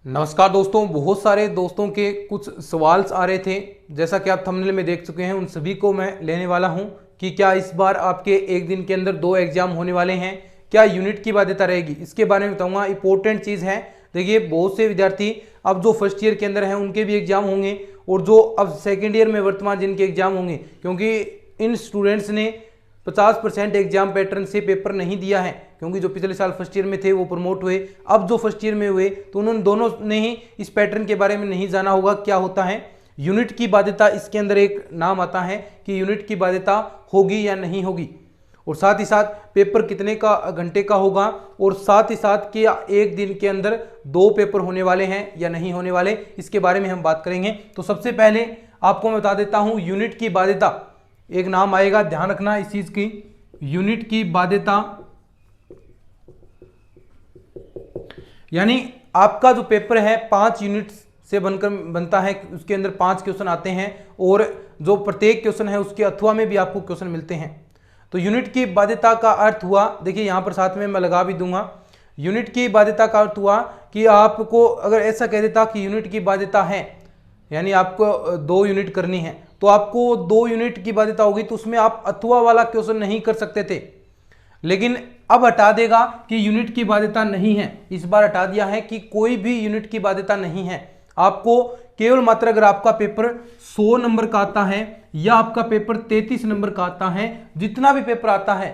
नमस्कार दोस्तों। बहुत सारे दोस्तों के कुछ सवाल आ रहे थे, जैसा कि आप थंबनेल में देख चुके हैं। उन सभी को मैं लेने वाला हूं कि क्या इस बार आपके एक दिन के अंदर 2 एग्जाम होने वाले हैं, क्या यूनिट की बाध्यता रहेगी, इसके बारे में बताऊंगा। इंपॉर्टेंट चीज़ है। देखिए, बहुत से विद्यार्थी अब जो फर्स्ट ईयर के अंदर हैं उनके भी एग्जाम होंगे, और जो अब सेकेंड ईयर में वर्तमान जिनके एग्जाम होंगे, क्योंकि इन स्टूडेंट्स ने 50% एग्जाम पैटर्न से पेपर नहीं दिया है, क्योंकि जो पिछले साल फर्स्ट ईयर में थे वो प्रमोट हुए। अब जो फर्स्ट ईयर में हुए तो उन्होंने दोनों ने ही इस पैटर्न के बारे में नहीं जाना होगा क्या होता है यूनिट की बाध्यता। इसके अंदर एक नाम आता है कि यूनिट की बाध्यता होगी या नहीं होगी, और साथ ही साथ पेपर कितने का घंटे का होगा, और साथ ही साथ कि एक दिन के अंदर 2 पेपर होने वाले हैं या नहीं होने वाले, इसके बारे में हम बात करेंगे। तो सबसे पहले आपको मैं बता देता हूं यूनिट की बाध्यता। एक नाम आएगा, ध्यान रखना इस चीज की, यूनिट की बाध्यता। यानी आपका जो पेपर है 5 यूनिट से बनता है, उसके अंदर 5 क्वेश्चन आते हैं, और जो प्रत्येक क्वेश्चन है उसके अथवा में भी आपको क्वेश्चन मिलते हैं। तो यूनिट की बाध्यता का अर्थ हुआ, देखिए यहां पर साथ में मैं लगा भी दूंगा। यूनिट की बाध्यता का अर्थ हुआ कि आपको अगर ऐसा कह देता कि यूनिट की बाध्यता है, यानी आपको 2 यूनिट करनी है, तो आपको 2 यूनिट की बाध्यता होगी, तो उसमें आप अथवा वाला क्वेश्चन नहीं कर सकते थे। लेकिन अब हटा देगा कि यूनिट की बाध्यता नहीं है। इस बार हटा दिया है कि कोई भी यूनिट की बाध्यता नहीं है। आपको केवल मात्र अगर आपका पेपर 100 नंबर का आता है या आपका पेपर 33 नंबर का आता है, जितना भी पेपर आता है,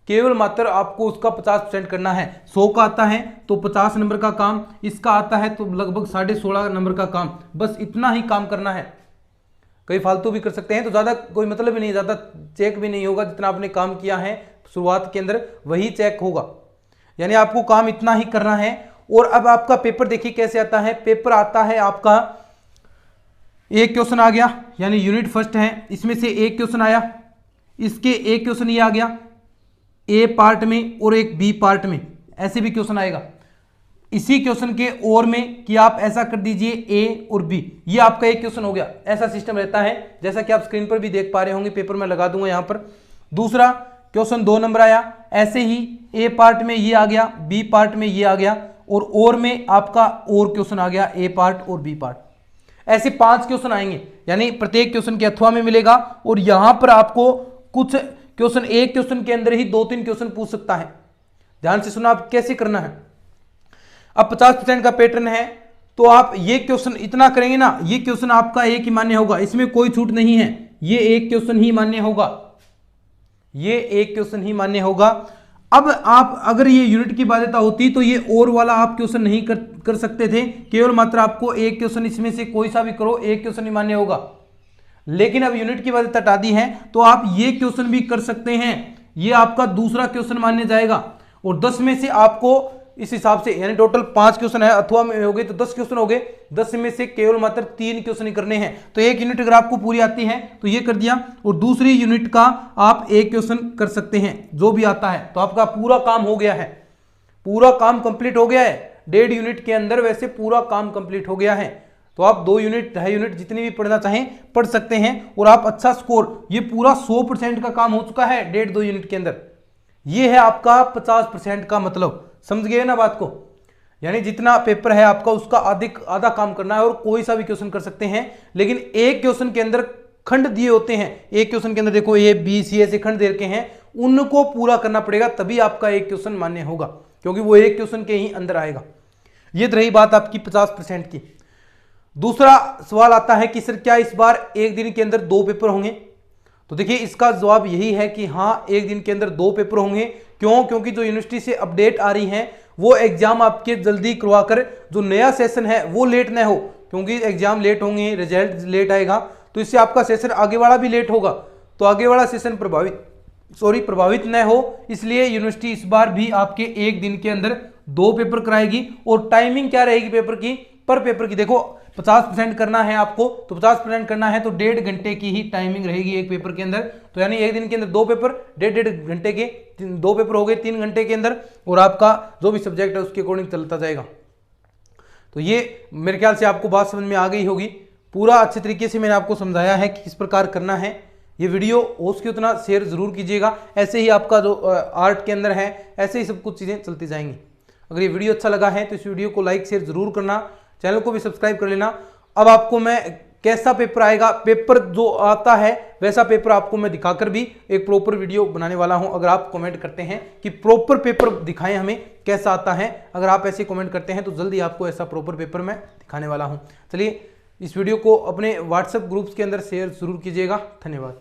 केवल मात्र आपको उसका 50% करना है। 100 का आता है तो 50 नंबर का काम, इसका आता है तो लगभग 16.5 नंबर का काम, बस इतना ही काम करना है। कई फालतू भी कर सकते हैं तो ज़्यादा कोई मतलब भी नहीं, ज़्यादा चेक भी नहीं होगा। जितना आपने काम किया है शुरुआत के अंदर वही चेक होगा, यानी आपको काम इतना ही करना है। और अब आपका पेपर देखिए कैसे आता है। पेपर आता है आपका, एक क्वेश्चन आ गया, यानी यूनिट फर्स्ट है, इसमें से एक क्वेश्चन आया, इसके एक क्वेश्चन ये आ गया ए पार्ट में और एक बी पार्ट में, ऐसे भी क्वेश्चन आएगा। इसी क्वेश्चन के और में कि आप ऐसा कर दीजिए ए और बी, ये आपका एक क्वेश्चन हो गया। ऐसा सिस्टम रहता है, जैसा कि आप स्क्रीन पर भी देख पा रहे होंगे। पेपर में लगा दूंगा यहां पर। दूसरा क्वेश्चन 2 नंबर आया, ऐसे ही ए पार्ट में ये आ गया, बी पार्ट में ये आ गया, और में आपका और क्वेश्चन आ गया, ए पार्ट और बी पार्ट। ऐसे 5 क्वेश्चन आएंगे, यानी प्रत्येक क्वेश्चन के अथवा में मिलेगा। और यहां पर आपको कुछ क्वेश्चन, एक क्वेश्चन के अंदर ही 2-3 क्वेश्चन पूछ सकता है। ध्यान से सुना आप कैसे करना है। अब 50% का पैटर्न है, तो आप ये क्वेश्चन इतना करेंगे ना, ये क्वेश्चन आपका एक ही मान्य होगा, इसमें कोई छूट नहीं है। ये एक क्वेश्चन ही मान्य होगा, ये एक क्वेश्चन ही मान्य होगा। अब आप अगर ये यूनिट की बाध्यता होती तो ये और वाला आप क्वेश्चन नहीं कर सकते थे। केवल मात्र आपको एक क्वेश्चन, इसमें से कोई सा भी करो, एक क्वेश्चन ही मान्य होगा। लेकिन अब यूनिट की बाध्यता हटा दी है, तो आप ये क्वेश्चन भी कर सकते हैं, ये आपका दूसरा क्वेश्चन मान्य जाएगा। और 10 में से आपको इस हिसाब से, यानी टोटल 5 क्वेश्चन है, अथवा में हो गए तो 10 क्वेश्चन हो गए। 10 में से केवल मात्र 3 क्वेश्चन ही करने हैं। तो एक यूनिट अगर आपको पूरी आती है तो ये कर दिया, और दूसरी यूनिट का आप एक क्वेश्चन कर सकते हैं, जो भी आता है। तो आपका पूरा काम हो गया है, पूरा काम कंप्लीट हो गया है। 1.5 यूनिट के अंदर वैसे पूरा काम कंप्लीट हो गया है। तो आप 2 यूनिट, 2.5 यूनिट जितनी भी पढ़ना चाहें पढ़ सकते हैं, और आप अच्छा स्कोर, ये पूरा 100% का काम हो चुका है 1.5-2 यूनिट के अंदर। ये है आपका 50% का मतलब। समझ गए ना बात को? यानी जितना पेपर है आपका उसका आधा काम करना है, और कोई सा भी क्वेश्चन कर सकते हैं। लेकिन एक क्वेश्चन के अंदर खंड दिए होते हैं, एक क्वेश्चन के अंदर देखो ए बी सी ऐसे खंड दे रखे हैं, उनको पूरा करना पड़ेगा, तभी आपका एक क्वेश्चन मान्य होगा, क्योंकि वो एक क्वेश्चन के ही अंदर आएगा। ये रही बात आपकी 50% की। दूसरा सवाल आता है कि सर क्या इस बार एक दिन के अंदर 2 पेपर होंगे? तो देखिए, इसका जवाब यही है कि हाँ, एक दिन के अंदर 2 पेपर होंगे। क्यों? क्योंकि जो यूनिवर्सिटी से अपडेट आ रही है वो एग्जाम आपके जल्दी करवाकर जो नया सेशन है वो लेट ना हो, क्योंकि एग्जाम लेट होंगे, रिजल्ट लेट आएगा, तो इससे आपका सेशन आगे वाला भी लेट होगा, तो आगे वाला सेशन प्रभावित न हो। इसलिए यूनिवर्सिटी इस बार भी आपके एक दिन के अंदर 2 पेपर कराएगी। और टाइमिंग क्या रहेगी पेपर की? पर पेपर की देखो, 50% करना है आपको, तो 50% करना है तो 1.5 घंटे की ही टाइमिंग रहेगी एक पेपर के अंदर। तो यानी एक दिन के अंदर 2 पेपर, 1.5 घंटे के 2 पेपर हो गए 3 घंटे के अंदर, और आपका जो भी सब्जेक्ट है उसके अकॉर्डिंग चलता जाएगा। तो ये मेरे ख्याल से आपको बात समझ में आ गई होगी। पूरा अच्छे तरीके से मैंने आपको समझाया है कि किस प्रकार करना है। ये वीडियो हो सके उतना शेयर जरूर कीजिएगा। ऐसे ही आपका जो आर्ट के अंदर है, ऐसे ही सब कुछ चीज़ें चलती जाएंगी। अगर ये वीडियो अच्छा लगा है तो इस वीडियो को लाइक शेयर जरूर करना। चैनल को भी सब्सक्राइब कर लेना। अब आपको मैं कैसा पेपर आएगा, पेपर जो आता है वैसा पेपर आपको मैं दिखाकर भी एक प्रॉपर वीडियो बनाने वाला हूं। अगर आप कमेंट करते हैं कि प्रॉपर पेपर दिखाएं हमें कैसा आता है, अगर आप ऐसे कमेंट करते हैं तो जल्दी आपको ऐसा प्रॉपर पेपर मैं दिखाने वाला हूं। चलिए इस वीडियो को अपने व्हाट्सएप ग्रुप्स के अंदर शेयर जरूर कीजिएगा। धन्यवाद।